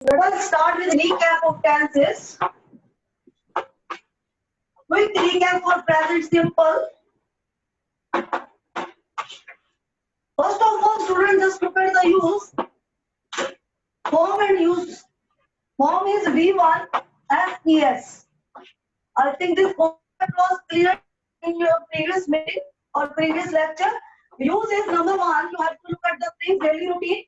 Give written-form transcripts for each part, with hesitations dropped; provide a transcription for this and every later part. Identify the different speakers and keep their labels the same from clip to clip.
Speaker 1: Let us start with recap of tenses. Quick recap for present simple. First of all, students, just look at the use. Form and use. Form is V1 FES. I think this concept was clear in your previous meeting or previous lecture. Use is number one. You have to look at the things daily routine.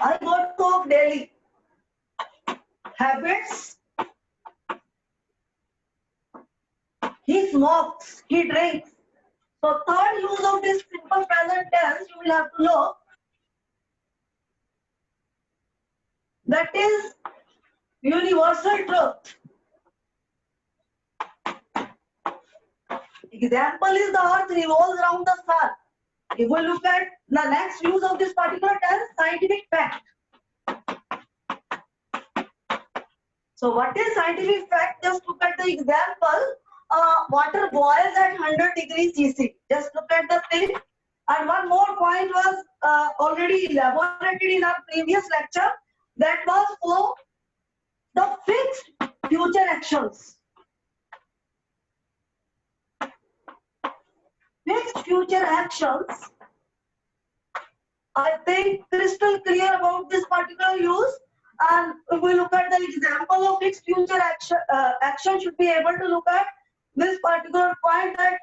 Speaker 1: I got to of daily. Habits. He smokes. He drinks. So third use of this simple present tense you will have to know. That is universal truth. Example is the earth revolves around the sun. If we look at the next use of this particular tense, scientific fact. So what is scientific fact? Just look at the example. Water boils at 100 degrees CC. Just look at the thing. And one more point was already elaborated in our previous lecture. That was for the fixed future actions. Fixed future actions. I think crystal clear about this particular use. And if we look at the example of fixed future action should be able to look at this particular point that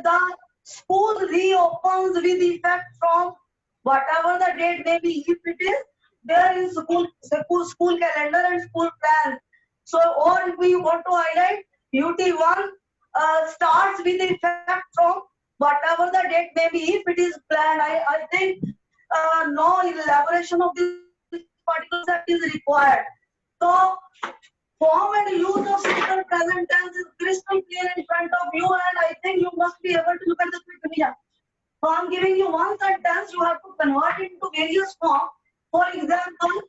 Speaker 1: the school reopens with effect from whatever the date may be, if it is there in school calendar and school plan. So, or if we want to highlight UT1 starts with effect from whatever the date may be, if it is planned. I think no elaboration of this particular set is required. So, form and use of simple present tense is crystal clear in front of you, and I think you must be able to look at the quick revision. So I'm giving you one sentence, you have to convert it into various forms. For example,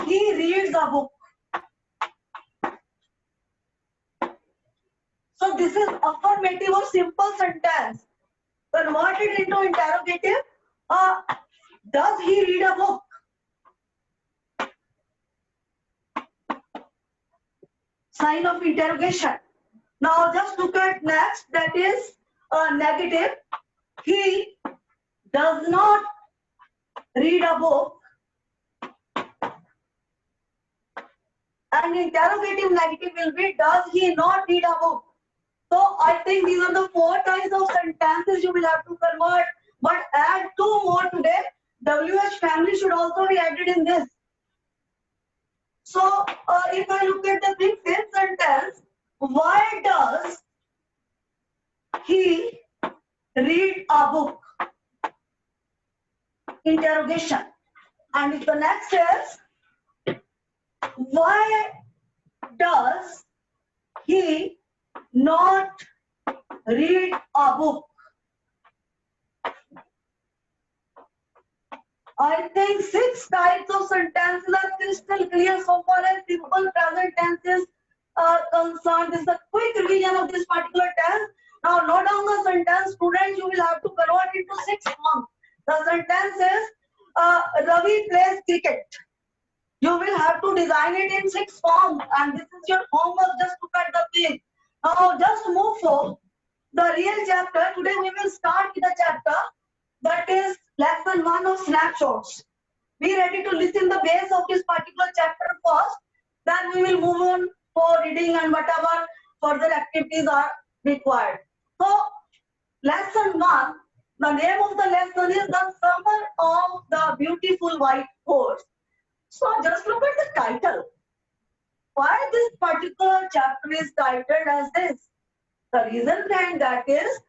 Speaker 1: he reads a book. So this is affirmative or simple sentence. Convert it into interrogative. Does he read a book? Sign of interrogation. Now just look at next, that is negative. He does not read a book. And interrogative negative will be, does he not read a book? So I think these are the four types of sentences you will have to convert. But add two more today. WH family should also be added in this. So if I look at the big fifth sentence, why does he read a book? Interrogation. And if the next is, why does he not read a book? I think 6 types of sentences are crystal clear so far as simple present tenses are concerned. This is a quick revision of this particular tense. Now note down the sentence, students, you will have to convert it to 6 forms. The sentence is, Ravi plays cricket. You will have to design it in 6 forms, and this is your homework. Just look at the page. Now just move for the real chapter. Today we will start with a chapter that is lesson 1 of snapshots. Be ready to listen the base of this particular chapter first. Then we will move on for reading and whatever further activities are required. So lesson 1, the name of the lesson is the summer of the beautiful white horse. So just look at the title. Why this particular chapter is titled as this? The reason behind that is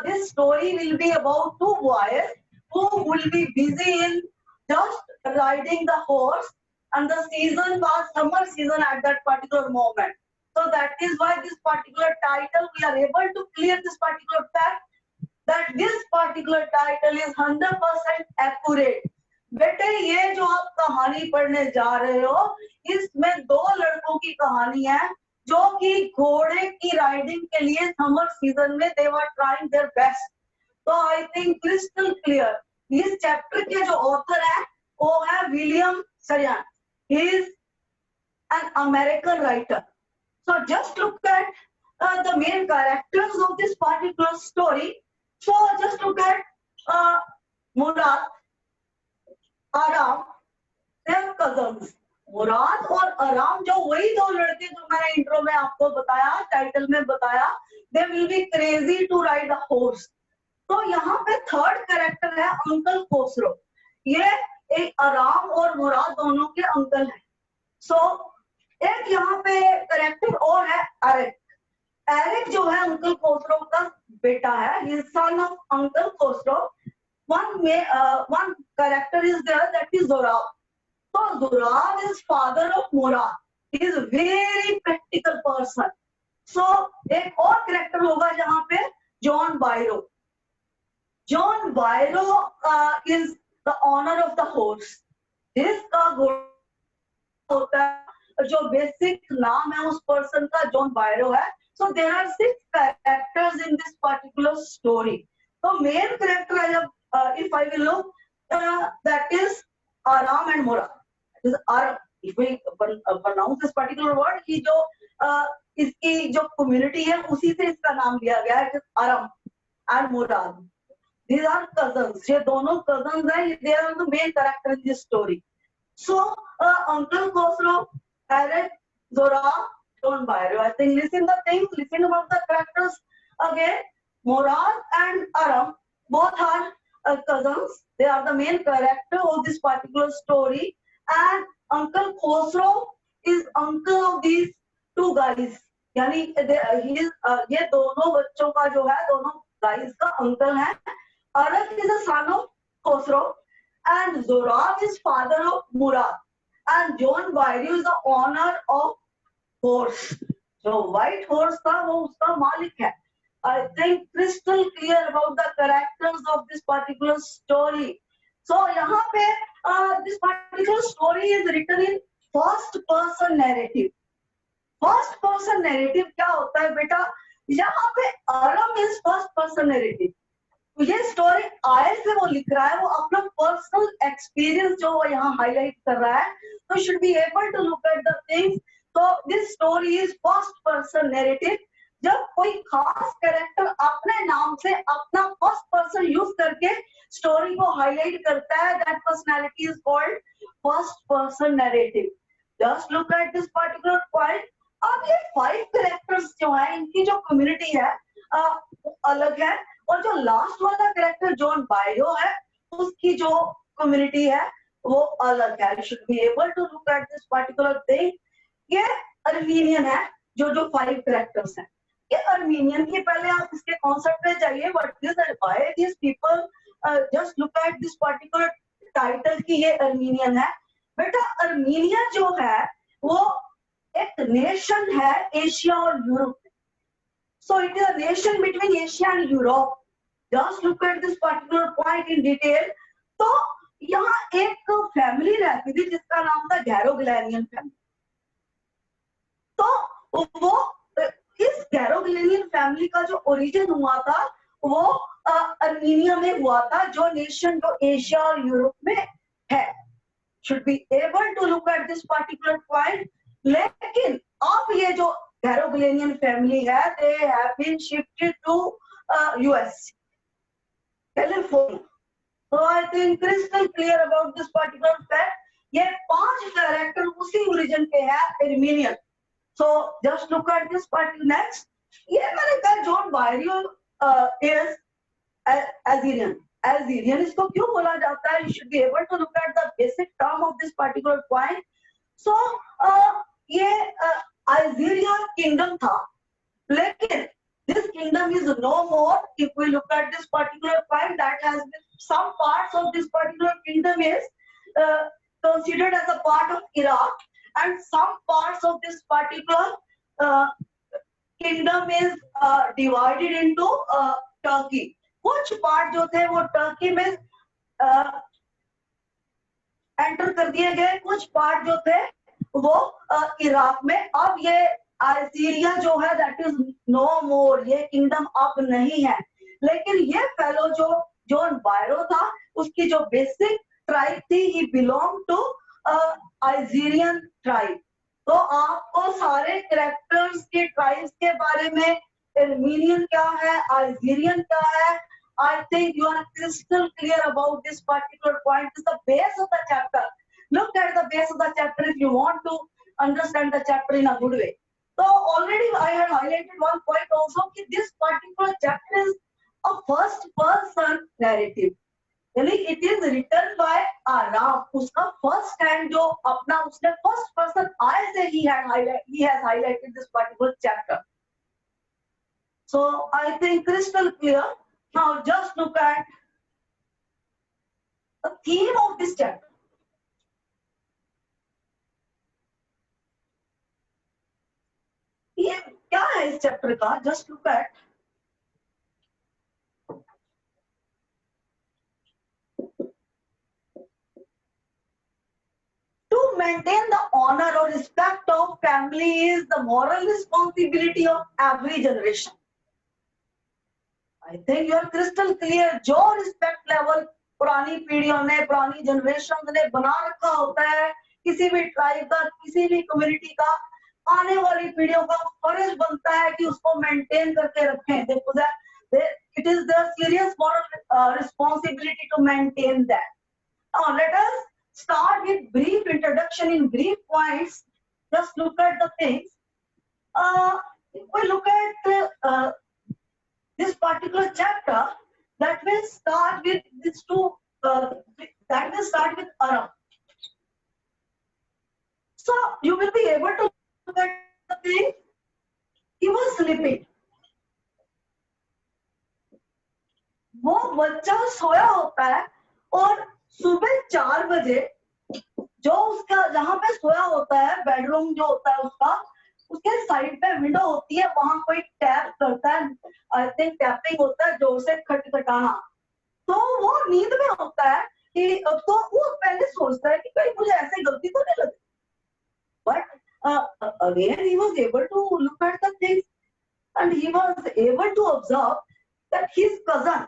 Speaker 1: this story will be about 2 boys who will be busy in just riding the horse, and the season was summer season at that particular moment. So that is why this particular title, we are able to clear this particular fact that this particular title is 100% accurate. बेटे ये जो आप कहानी पढ़ने जा रहे हो, इसमें 2 लड़कों की कहानी है जो कि घोड़े की राइडिंग के लिए समर सीजन में they were trying their best. So I think crystal clear. इस चैप्टर के जो ऑथर है वो है William Saroyan. He is an American writer. So just look at the main characters of this particular story. So just look at Murad, Aram, their cousins. मुराद और आराम जो वही दो लड़के जो मैंने इंट्रो में आपको बताया, टाइटल में बताया, they will be crazy to ride a horse. तो यहाँ पे थर्ड कैरेक्टर है अंकल खोसरो. ये एक आराम और मुराद दोनों के अंकल हैं. सो एक यहाँ पे कैरेक्टर और है एरिक. एरिक जो है अंकल खोसरो का बेटा है. He is son of uncle Khosrove. One character is there that is Zorab. तो Zorab is father of Mourad. He is very practical person. So एक और कैरेक्टर होगा जहाँ पे John Byro. John Byro is the owner of the horse. जिसका घोड़ा होता है, जो बेसिक नाम है उस पर्सन का जॉन बायरो है. So there are 6 characters in this particular story. तो मेन कैरेक्टर है जब if I will look that is Aram and Mourad. Is Aram. If we pronounce this particular word की जो इसकी जो कम्युनिटी है उसी से इसका नाम लिया गया है. आराम and Murad. These are cousins. ये दोनों cousins हैं. They are the main character in this story. So Uncle Khosrow, Eric, Zora, John Bairo. I think listen the things. Listen about the characters again. Murad and Aram both are cousins. They are the main character of this particular story. And Uncle Khosrow is uncle of these 2 guys. यानी ये दोनों बच्चों का जो है दोनों guys का uncle है. Arak is the son of Khosrow and Zorab is father of Murad and John Bairo is the owner of horse. जो white horse था वो उसका मालिक है. I think crystal clear about the characters of this particular story. So यहाँ पे this particular story is written in first person narrative. First person narrative क्या होता है बेटा? यहाँ पे Aram is first person narrative. ये स्टोरी आए से वो लिख रहा है, वो अपना पर्सनल एक्सपीरियंस जो वो यहाँ हाईलाइट कर रहा है. तो should be able to look at the things. तो this story is first person narrative. जब कोई खास कैरेक्टर अपने नाम से अपना फर्स्ट पर्सन यूज करके स्टोरी को हाईलाइट करता है, that personality is called first person narrative. Just look at this particular point. अब ये 5 कैरेक्टर्स जो है इनकी जो कम्युनिटी है अलग है. और जो लास्ट वाला कैरेक्टर जॉन बायरो है उसकी जो कम्युनिटी है वो अलग है. You should be able to look at this particular thing. ये अर्मीनियन है. जो 5 कैरेक्टर्स हैं ये अर्मीनियन की. पहले आप इसके कॉन्सेप्ट पे जाइए. What is why this people just look at this particular title की ये अर्मीनियन है. बेटा अर्मीनिया जो है वो एक नेशन है एशिया और यूरोप में. So it is a nation between Asia and Europe. Just look at this particular point in detail. तो यहाँ एक फैमिली रहती थी जिसका नाम था गैरोग्लैनियन फैमिली. तो वो इस गैरोग्लैनियन फैमिली का जो ओरिजिन हुआ था वो अर्मीनिया में हुआ था, जो नेशन जो एशिया और यूरोप में है. Should be able to look at this particular point. लेकिन अब ये जो Carolingian family है, they have been shifted to US, California. So I think crystal clear about this particular fact. ये 5 कैरेक्टर उसी ओरिजिन के हैं Armenian. So just look at this part next. ये मैंने कहा जॉन बायरो is Assyrian. Assyrian इसको क्यों बोला जाता है? You should be able to look at the basic term of this particular point. So ये Assyria kingdom था, लेकिन this kingdom is no more. If we look at this particular point, that has been some parts of this particular kingdom is considered as a part of Iraq, and some parts of this particular kingdom is divided into Turkey. कुछ part जो थे वो Turkey में enter कर दिए गए, कुछ part जो थे वो इराक में. अब ये सीरिया जो है दैट इज नो मोर. ये किंगडम अब नहीं है. लेकिन ये फेलो जो जॉन बायरो था उसकी जो बेसिक ट्राइब थी, ही बिलोंग टू आइजीरियन ट्राइब। तो आपको सारे कैरेक्टर्स के ट्राइब्स के बारे में, एर्मीनियन क्या है, आइजीरियन क्या है, I think you are crystal clear about this particular point. This is the base of the chapter. Look at the base of the chapter if you want to understand the chapter in a good way. So already I had highlighted one point also कि this particular chapter is a first person narrative. यानी it is written by Aram. उसका first hand जो अपना उसने first person I से he has highlighted this particular chapter. So I think crystal clear. Now just look at the theme of this chapter. ये क्या है इस चैप्टर का? Just look at to maintain the honor or respect of family is the moral responsibility of every generation. I think you are crystal clear. जो respect level पुरानी पीढ़ियों ने, पुरानी जनरेशन ने बना रखा होता है किसी भी ट्राइब का, किसी भी कम्युनिटी का, आने वाली पीढ़ियों का फर्ज बनता है कि उसको मेंटेन करके रखें. देखो it is their serious moral responsibility to maintain that. Now let us start with brief introduction in brief points. Just look at the things. If we look at this particular chapter, that will start with these two. That will start with Aram. So you will be able to look at the thing. He was sleeping. वो बच्चा सोया होता है और सुबह 4 बजे जो उसका जहां पे सोया होता है, बेडरूम जो होता है उसका, उसके साइड पे विंडो होती है, वहां कोई टैप करता है. आई थिंक टैपिंग होता है, जोर से खटखटाना. तो वो नींद में होता है कि तो वो पहले सोचता है कि कहीं मुझे ऐसे गलती तो नहीं लगी. But again he was able to look at the things and he was able to observe that his cousin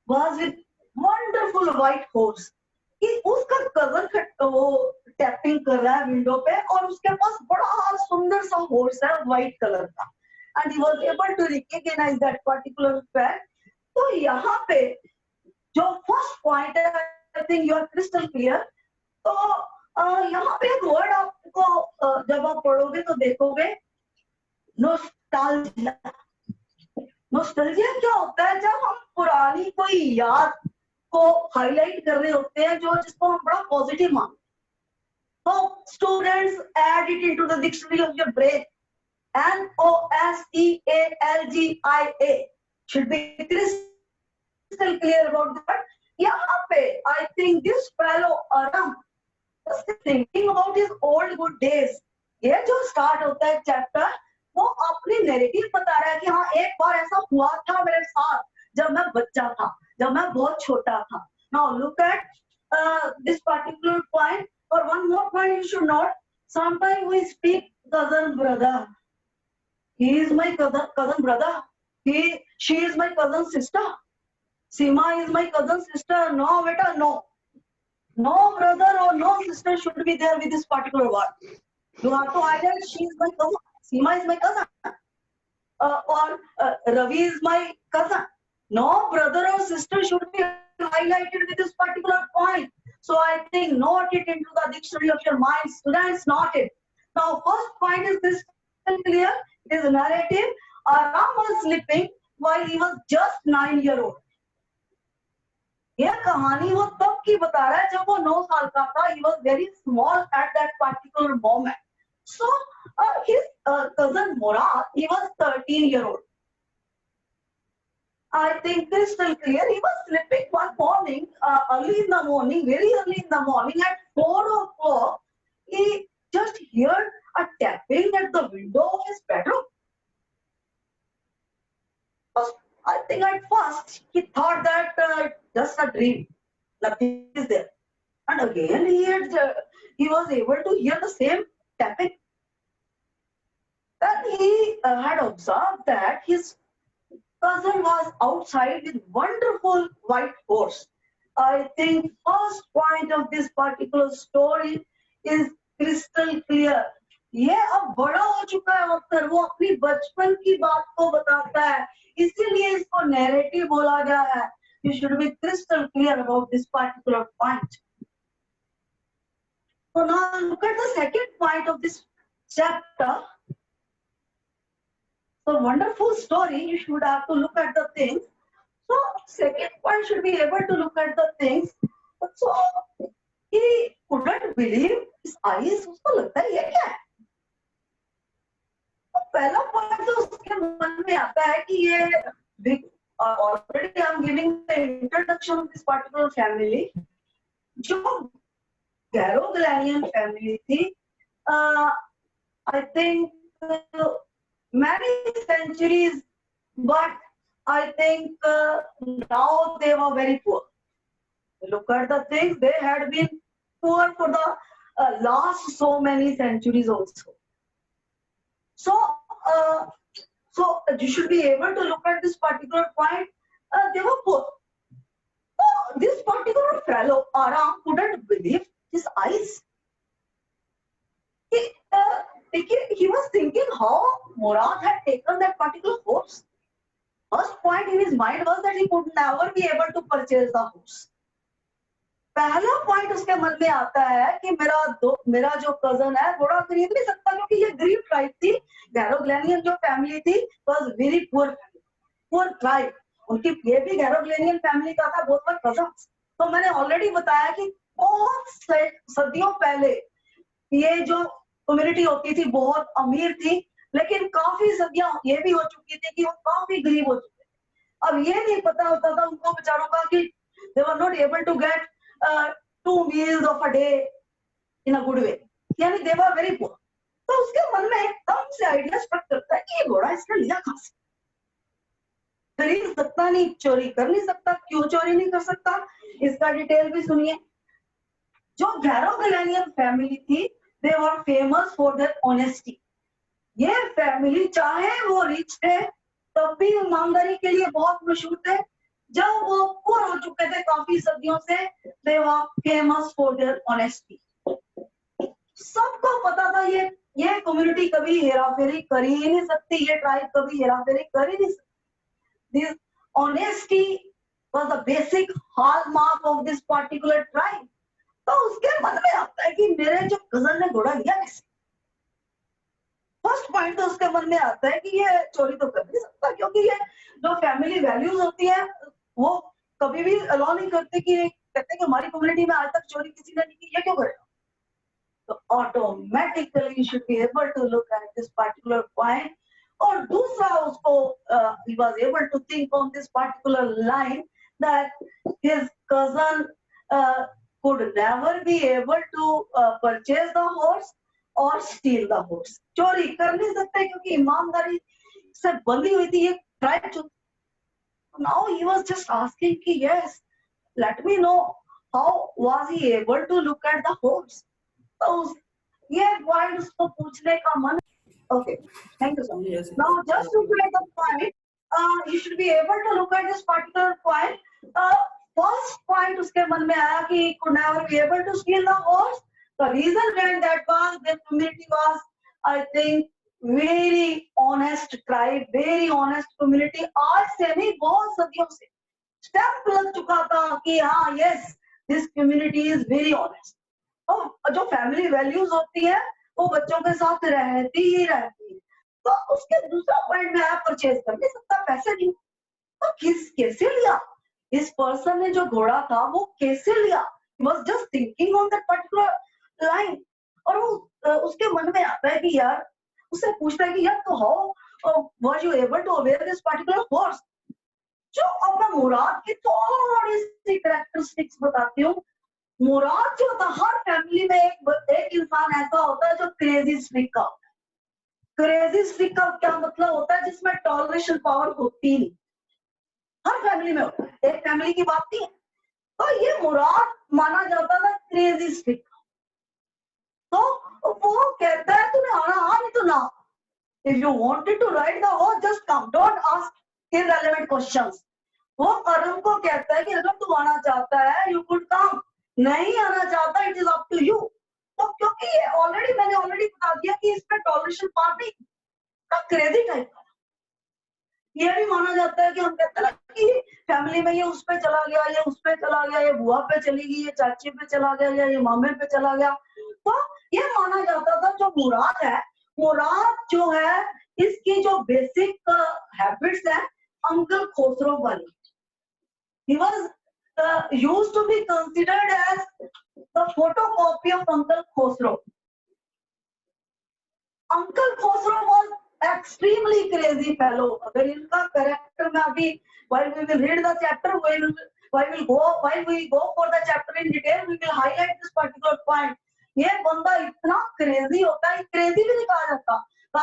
Speaker 1: was with wonderful white horse. कि उसका कजन वो टैपिंग कर रहा है विंडो पे और उसके पास बड़ा सुंदर सा हॉर्स है व्हाइट कलर का. And he was able to recognise that particular fact. तो यहाँ पे जो फर्स्ट पॉइंट है, I think you are crystal clear. तो यहाँ पे एक वर्ड आपको जब आप पढ़ोगे तो देखोगे, नोस्टैल्जिया. नोस्टैल्जिया क्या होता है? जब हम पुरानी कोई याद को हाईलाइट कर रहे होते हैं जो जिसको हम बड़ा पॉजिटिव मानते. तो students add it into the dictionary of your brain. NOSTALGIA should be crystal clear about that. यहाँ पे I think this fellow Aram was thinking about his old good days. ये जो स्टार्ट होता है चैप्टर, वो अपनी नैरेटिव बता रहा है कि हाँ एक बार ऐसा हुआ था मेरे साथ जब मैं बच्चा था, जब मैं बहुत छोटा था. Now look at this particular point. Or one more point you should note. Sometimes we speak cousin brother. He is my cousin brother. She is my cousin sister. Seema is my cousin sister. No, beta, no. No brother or no sister should be there with this particular word. You have to highlight she is my cousin. Seema is my cousin. Or Ravi is my cousin. No brother or sister should be highlighted with this particular point. So I think note it into the dictionary of your mind. Students, note it. Now, first point is this clear. It is a narrative. Aram was sleeping while he was just 9-year-old. यह कहानी वो तब की बता रहा है जब वो 9 साल का था. He was very small at that particular moment. So his cousin Murad, he was 13-year-old. I think crystal clear. He was sleeping one morning, early in the morning, very early in the morning at 4 o'clock. He just heard a tapping at the window of his bedroom. I think at first he thought that just a dream, nothing is there. And again he was able to hear the same tapping. Then he had observed that his cousin was outside with wonderful white horse. I think first point of this particular story is crystal clear. ये अब बड़ा हो चुका है author, वो अपनी बचपन की बात को बताता है, इसीलिए इसको नैरेटिव बोला गया है. You should be crystal clear about this particular point. So now look at the second point of this chapter. So wonderful story, you should have to look at the things. So second point should be able to look at the things. So he couldn't believe his eyes. उसको लगता है ये क्या है? तो पहला point तो उसके मन में आता है कि ये already I'm giving the introduction of this particular family. जो Garroglanian family थी, I think many centuries, but I think now they were very poor. Look at the things, they had been poor for the last so many centuries also. So you should be able to look at this particular point. They were poor. So this particular fellow, Aram, couldn't believe his eyes. He was thinking how Murad had taken that particular horse. First point in his mind was that he could never be able to purchase the horse. पहला point उसके मन में आता है कि मेरा जो cousin है घोड़ा खरीद नहीं सकता, क्योंकि ये गरीब ट्राइब थी. गैरोग्लेनियन जो फैमिली थी वाज वेरी पुअर ट्राइब. उनकी ये भी गैरोग्लेनियन फैमिली का था, बहुत सारे कजन्स. तो मैंने ऑलरेडी बताया कि बहुत सदियों पहले ये जो कम्युनिटी होती थी बहुत अमीर थी, लेकिन काफी सदियां ये भी हो चुकी थी कि वो काफी गरीब हो चुके थे. अब ये नहीं पता होता था उनको बेचारों का कि they were not able to get 2 meals of a day in a good way, यानी they were very poor. तो उसके मन में एकदम से आइडिया स्ट्रक करता है कि ये घोड़ा इसने लिया कहां से? खरीद सकता नहीं, चोरी कर नहीं सकता. क्यों चोरी नहीं कर सकता, इसका डिटेल भी सुनिए. जो गैरोग्लेनियन फैमिली थी, they were famous for their honesty. ये फैमिली चाहे वो रिच थे तब भी ईमानदारी के लिए बहुत मशहूर थे. जब वो पुअर हो चुके थे काफी सदियों से, they were famous for their honesty. सबको पता था ये कम्युनिटी कभी हेराफेरी कर ही नहीं सकती, ये ट्राइब कभी हेराफेरी कर ही नहीं सकती. This honesty was the basic hallmark of this particular tribe. तो उसके मन में आता है कि मेरे जो कजन ने घोड़ा लिया कैसे. फर्स्ट पॉइंट तो उसके मन में आता है कि ये चोरी तो कर नहीं सकता, क्योंकि ये जो फैमिली वैल्यूज होती है वो कभी भी अलाउ नहीं करते कि कहते कि हमारी कम्युनिटी में आज तक चोरी किसी ने नहीं की, ये क्यों करेगा. तो automatically you should be able to look at this particular point. और दूसरा उसको he was able to think on this particular line that his cousin could never be able to purchase the horse or steal the horse. चोरी कर नहीं सकते क्योंकि ईमानदारी से बंधी हुई थी ये tribe. Now he was just asking कि yes, let me know how was he able to look at the horse. तो ये पॉइंट उसको पूछने का मन. Okay, thank you so much. Yes, now just look at the point. You should be able to look at this particular point. First point उसके मन में आया कि he could never be able to steal the horse. The reason behind that was the community was, I think, very honest tribe, very honest community. आज से नहीं बहुत सदियों से स्टेप लग चुका था कि हाँ yes, this community is very honest. और जो फैमिली वैल्यूज होती है वो बच्चों के साथ रहती ही रहती है. तो उसके दूसरा पॉइंट में आप परचेज कर नहीं सकता, पैसे नहीं. तो कैसे लिया इस पर्सन ने जो घोड़ा था वो कैसे लिया? He was just thinking on that particular line. और वो उसके मन में आता है कि यार, उससे पूछता है कि यार तो how were you able to wear this particular horse? जो अब मैं मुराद की थोड़ी सी कैरेक्टरिस्टिक्स बताती हूँ. मुराद जो था, हर फैमिली में एक इंसान ऐसा होता है जो क्रेजी स्ट्रिक का होता है. क्रेजी स्ट्रिक का क्या मतलब होता है? जिसमें टॉलरेशन पावर होती नहीं. हर फैमिली में होता है, एक फैमिली की बात नहीं है. तो ये मुराद माना जाता था क्रेजी स्ट्रिक. तो वो कहता है तूने आना आ नहीं तो ना. If you wanted to ride the horse, just come. Don't ask irrelevant questions. वो करण को कहता है कि अगर तू आना चाहता है यू कुड कम, नहीं आना चाहता it is up to you. तो क्योंकि ये मैंने ऑलरेडी बता दिया कि इसमें टॉलरेशन पार नहीं का, क्रेजी टाइप का। ये भी माना जाता है कि हम कहते हैं कि फैमिली में ये उस पे चला गया, ये उस पे चला गया, ये बुआ पे चली गई, ये चाची पे चला गया, या ये मामे पे चला गया। तो ये माना जाता था जो मुराद है, मुराद जो है इसकी जो बेसिक हैबिट्स है अंकल खोसरो वाली। He was used to be considered as the photocopy of Uncle Khosrow. Uncle Khosrow was extremely crazy fellow. अगर इनका कैरेक्टर में अभी while we will read the chapter, while we go for the chapter in detail, we will highlight this particular point. ये बंदा इतना crazy होता है, crazy भी नहीं कहा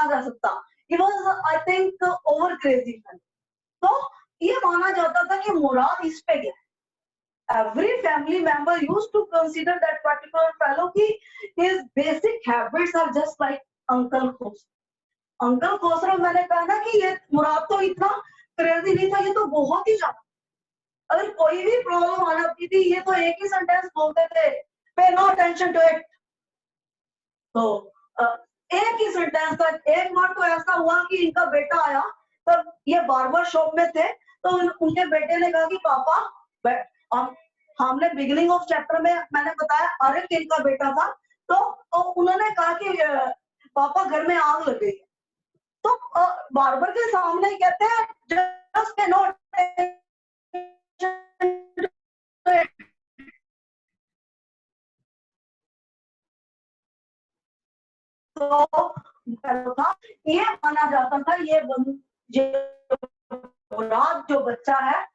Speaker 1: जा सकता। He was, I think, over crazy fellow. तो ये माना जाता था कि मुराद इस पे गया। Every family member used to consider that particular fellow कि his basic habits are just like Uncle Khosrow. Uncle Khosrow मैंने कहा ना कि ये मुराद तो इतना क्रेजी नहीं था, ये तो बहुत ही ज्यादा। अगर कोई भी प्रॉब्लम आ जाती थी ये तो एक ही सेंटेंस बोलते थे, पे नो अटेंशन टू इट। तो एक ही सेंटेंस था। एक बार तो ऐसा हुआ कि इनका बेटा आया, तब ये बार्बर शॉप में थे, तो उनके बेटे ने कहा कि पापा, हमने बिगिनिंग ऑफ चैप्टर में मैंने बताया अरिक इनका बेटा था, तो उन्होंने कहा कि पापा घर में आग लग गई। तो बार्बर के सामने कहते हैं जस्ट के नोट, तो था ये माना जाता था ये मुराद जो बच्चा है